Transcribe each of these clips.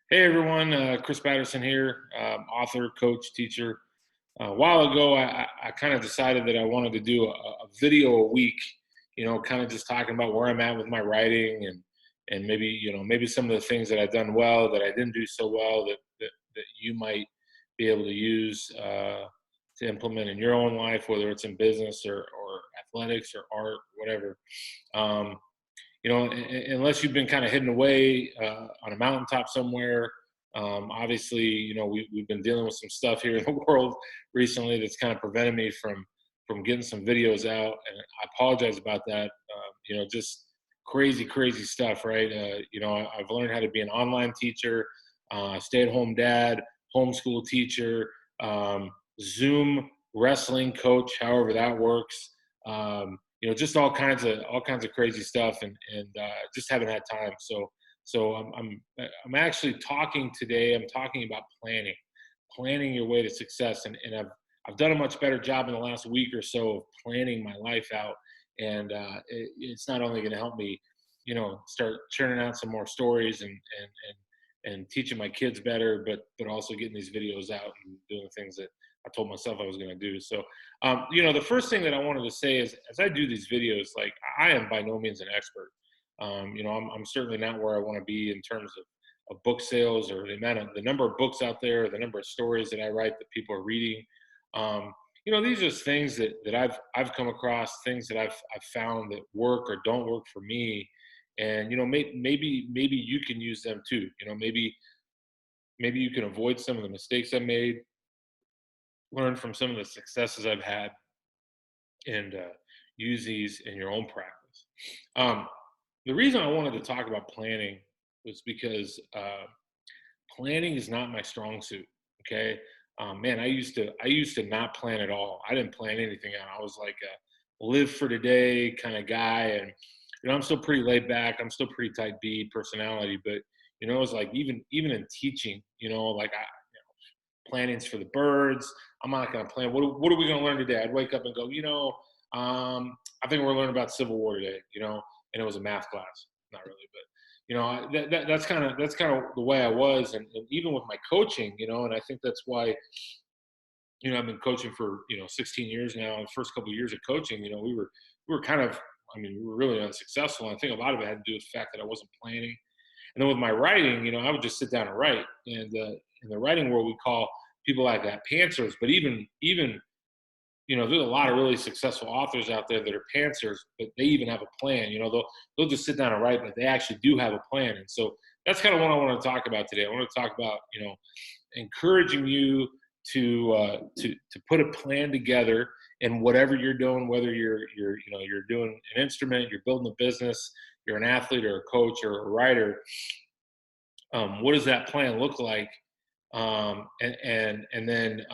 Hey everyone, Chris Patterson here, author, coach, teacher. A while ago, I kind of decided that I wanted to do a video a week, kind of just talking about where I'm at with my writing and maybe, maybe some of the things that I've done well that I didn't do so well that you might be able to use to implement in your own life, whether it's in business or athletics or art, whatever. Um, unless you've been kind of hidden away on a mountaintop somewhere. Obviously, we've been dealing with some stuff here in the world recently that's kind of prevented me from getting some videos out, and I apologize about that. Just crazy stuff, right? I've learned how to be an online teacher, stay-at-home dad, homeschool teacher, Zoom wrestling coach, however that works. Just all kinds of crazy stuff, and just haven't had time. So I'm actually talking today. I'm talking about planning your way to success, and I've done a much better job in the last week or so of planning my life out, and it's not only going to help me, start churning out some more stories and teaching my kids better, but also getting these videos out and doing things that I told myself I was going to do. So the first thing that I wanted to say is, as I do these videos, like, I am by no means an expert. I'm certainly not where I want to be in terms of book sales or the number of books out there, or the number of stories that I write that people are reading. These are just things that I've come across, things that I've found that work or don't work for me, and maybe you can use them too. Maybe you can avoid some of the mistakes I made, learn from some of the successes I've had, and use these in your own practice. Um, the reason I wanted to talk about planning was because planning is not my strong suit. Okay, man, I used to not plan at all. I didn't plan anything out. I was like a live for today kind of guy, and I'm still pretty laid back. I'm still pretty type B personality, but it's like even in teaching, like planning's for the birds. I'm not going to plan. What are we going to learn today? I'd wake up and go, I think we're learning about Civil War today, and it was a math class. Not really, but that's kind of the way I was, and even with my coaching, and I think that's why, I've been coaching for 16 years now. The first couple of years of coaching, we were kind of, I mean, we were really unsuccessful. And I think a lot of it had to do with the fact that I wasn't planning. And then with my writing, I would just sit down and write. And in the writing world, we call people like that pantsers. But even there's a lot of really successful authors out there that are pantsers, but they even have a plan. They'll just sit down and write, but they actually do have a plan. And so that's kind of what I want to talk about today. I want to talk about encouraging you to put a plan together in whatever you're doing, whether you're doing an instrument, you're building a business, you're an athlete or a coach or a writer. What does that plan look like? And then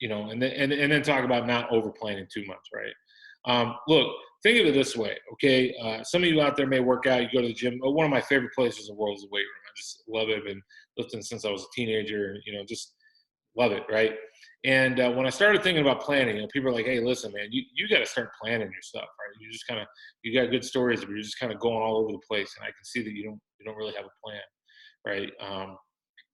and then talk about not over planning too much, right? Look, think of it this way, okay? Some of you out there may work out. You go to the gym. One of my favorite places in the world is the weight room. I just love it. I've been lifting since I was a teenager, and just love it, right? And when I started thinking about planning, people are like, "Hey, listen, man, you got to start planning your stuff, right? You just kind of you got good stories, but you're just kind of going all over the place, and I can see that you don't really have a plan, right?"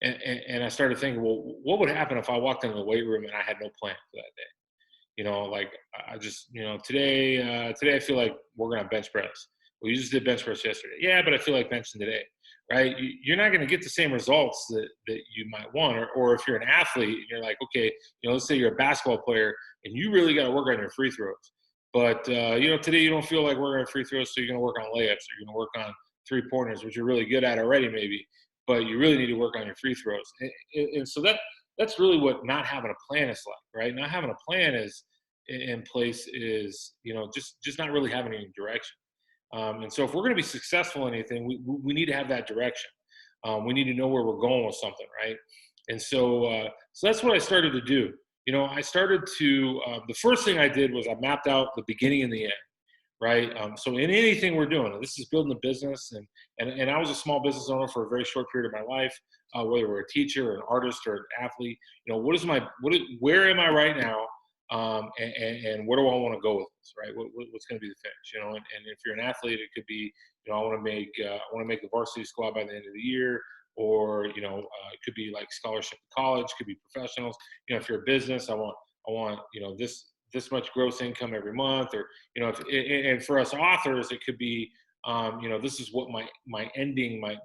And I started thinking, well, what would happen if I walked into the weight room and I had no plan for that day? Like, I just, today I feel like we're gonna bench press. Well, you just did bench press yesterday. Yeah, but I feel like benching today, right? You're not going to get the same results that you might want. Or if you're an athlete, you're like, okay, let's say you're a basketball player and you really got to work on your free throws. But, today you don't feel like working on free throws, so you're going to work on layups, or you're going to work on three-pointers, which you're really good at already maybe, but you really need to work on your free throws. And so that's really what not having a plan is like, right? Not having a plan is in place is, just not really having any direction. And so if we're going to be successful in anything, we need to have that direction. We need to know where we're going with something, right? And so that's what I started to do. I started to, the first thing I did was I mapped out the beginning and the end, right? So in anything we're doing, this is building a business, and I was a small business owner for a very short period of my life, whether we're a teacher, or an artist, or an athlete. Where am I right now? And where do I want to go with this, right? What's going to be the finish, and if you're an athlete, it could be, I want to make the varsity squad by the end of the year. or, it could be like scholarship to college, could be professionals. If you're a business, I want, this much gross income every month, or, and for us authors, it could be, this is what my ending, my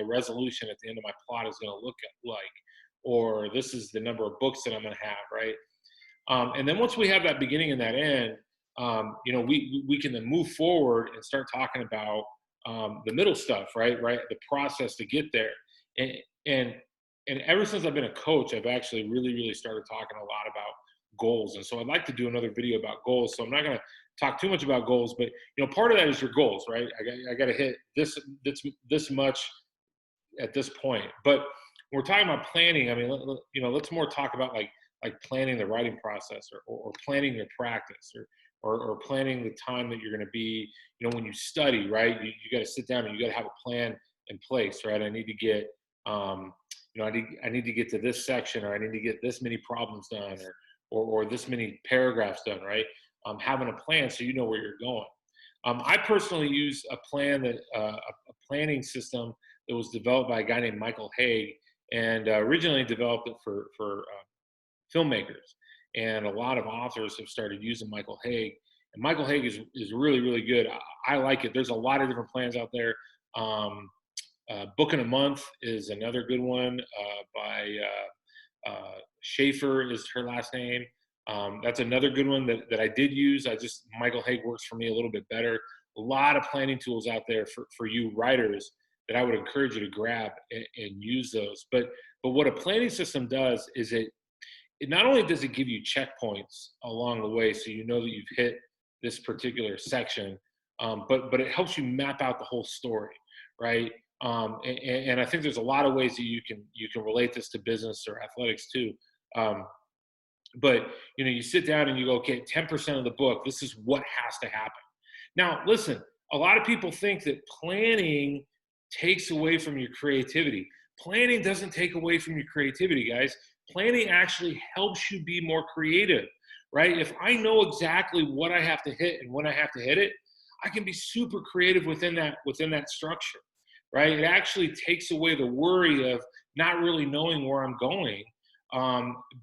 resolution at the end of my plot is going to look like, or this is the number of books that I'm going to have, right? And then once we have that beginning and that end, we can then move forward and start talking about the middle stuff, right? The process to get there. And, and, and ever since I've been a coach, I've actually really, really started talking a lot about goals. And so I'd like to do another video about goals. So I'm not going to talk too much about goals, but part of that is your goals, right? I got to hit this much at this point. But when we're talking about planning, I mean, let's more talk about like planning the writing process, or planning your practice, or planning the time that you're going to be, when you study, right? You got to sit down and you got to have a plan in place, right? I need to get, I need to get to this section, or I need to get this many problems done, or this many paragraphs done, right? Having a plan so you know where you're going. I personally use a plan a planning system that was developed by a guy named Michael Haig, and originally developed it for filmmakers. And a lot of authors have started using Michael Haig. And Michael Haig is really, really good. I like it. There's a lot of different plans out there. Book in a Month is another good one by Schaefer is her last name. That's another good one that I did use. Michael Haig works for me a little bit better. A lot of planning tools out there for you writers that I would encourage you to grab and use those. But what a planning system does is it not only does it give you checkpoints along the way, so you know that you've hit this particular section, but it helps you map out the whole story, right? And I think there's a lot of ways that you can relate this to business or athletics too. But you sit down and you go, okay, 10% of the book, this is what has to happen. Now, listen, a lot of people think that planning takes away from your creativity. Planning doesn't take away from your creativity, guys. Planning actually helps you be more creative, right? If I know exactly what I have to hit and when I have to hit it, I can be super creative within that structure, right? It actually takes away the worry of not really knowing where I'm going,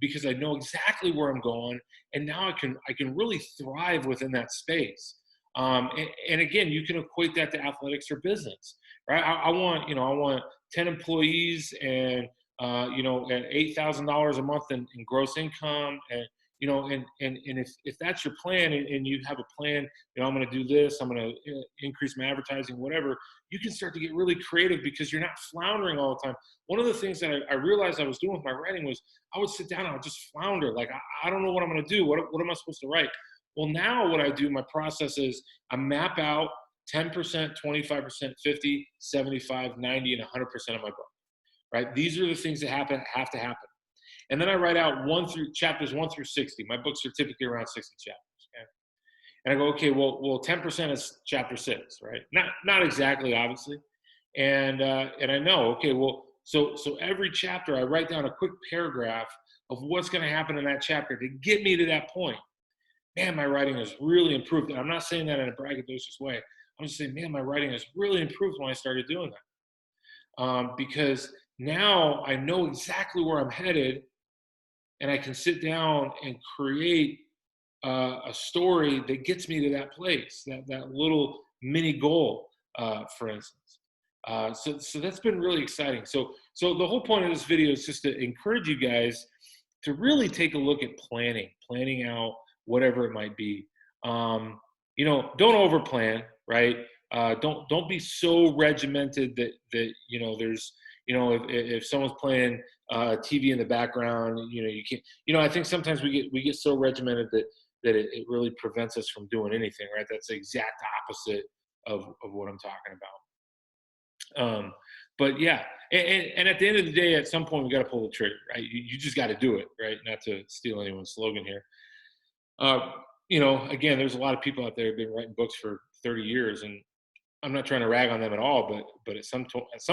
because I know exactly where I'm going, and now I can really thrive within that space. And again, you can equate that to athletics or business, right? I want 10 employees and at $8,000 a month in gross income, and if that's your plan, and you have a plan, I'm going to do this, I'm going to increase my advertising, whatever, you can start to get really creative because you're not floundering all the time. One of the things that I realized I was doing with my writing was I would sit down and I would just flounder. Like, I don't know what I'm going to do. What am I supposed to write? Well, now what I do, my process is I map out 10%, 25%, 50, 75, 90, and 100% of my book, right? These are the things that have to happen. And then I write out chapters 1 through 60. My books are typically around 60 chapters. Okay? And I go, okay, well, 10% is chapter 6, right? Not exactly, obviously. And I know, okay, well, so every chapter I write down a quick paragraph of what's going to happen in that chapter to get me to that point. Man, my writing has really improved. And I'm not saying that in a braggadocious way. I'm just saying, man, my writing has really improved when I started doing that. Because now I know exactly where I'm headed, and I can sit down and create a story that gets me to that place, that little mini goal, for instance. So that's been really exciting. So the whole point of this video is just to encourage you guys to really take a look at planning out whatever it might be. Don't over plan, right? Don't be so regimented that there's if someone's playing TV in the background, you can't. I think sometimes we get so regimented that it really prevents us from doing anything, right? That's the exact opposite of what I'm talking about. But yeah, and at the end of the day, at some point we got to pull the trigger, right? You just got to do it, right? Not to steal anyone's slogan here. Again, there's a lot of people out there who've been writing books for 30 years, and I'm not trying to rag on them at all, but at some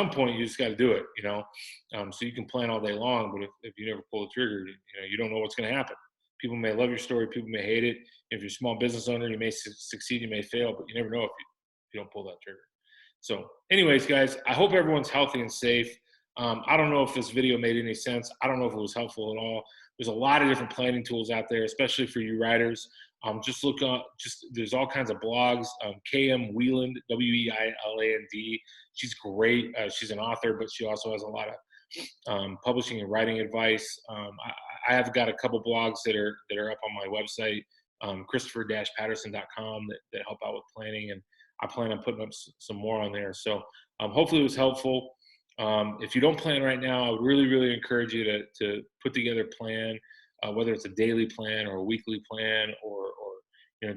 point you just got to do it, so you can plan all day long, but if you never pull the trigger, you don't know what's going to happen. People may love your story, people may hate it. If you're a small business owner, you may succeed, you may fail, but you never know if you don't pull that trigger. So anyways, guys, I hope everyone's healthy and safe. I don't know if this video made any sense. I don't know if it was helpful at all. There's a lot of different planning tools out there, especially for you riders. Just look up, there's all kinds of blogs. KM Wieland, Weiland. She's great. She's an author, but she also has a lot of publishing and writing advice. I have got a couple blogs that are up on my website, Christopher-Patterson.com, that help out with planning, and I plan on putting up some more on there. So hopefully it was helpful. If you don't plan right now, I would really, really encourage you to put together a plan, whether it's a daily plan or a weekly plan, or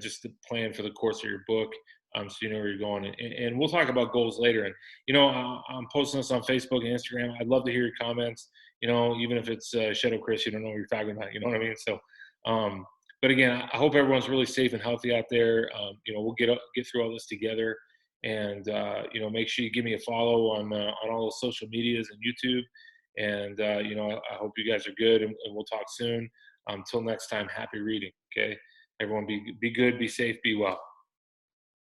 just the plan for the course of your book, so you know where you're going. And we'll talk about goals later. And I'm posting this on Facebook and Instagram. I'd love to hear your comments. Even if it's Shadow Chris, you don't know what you're talking about. You know what I mean? So, but again, I hope everyone's really safe and healthy out there. We'll get through all this together. And make sure you give me a follow on all the social medias and YouTube. And I hope you guys are good, and we'll talk soon. Until next time, happy reading. Okay, everyone, be good, be safe, be well.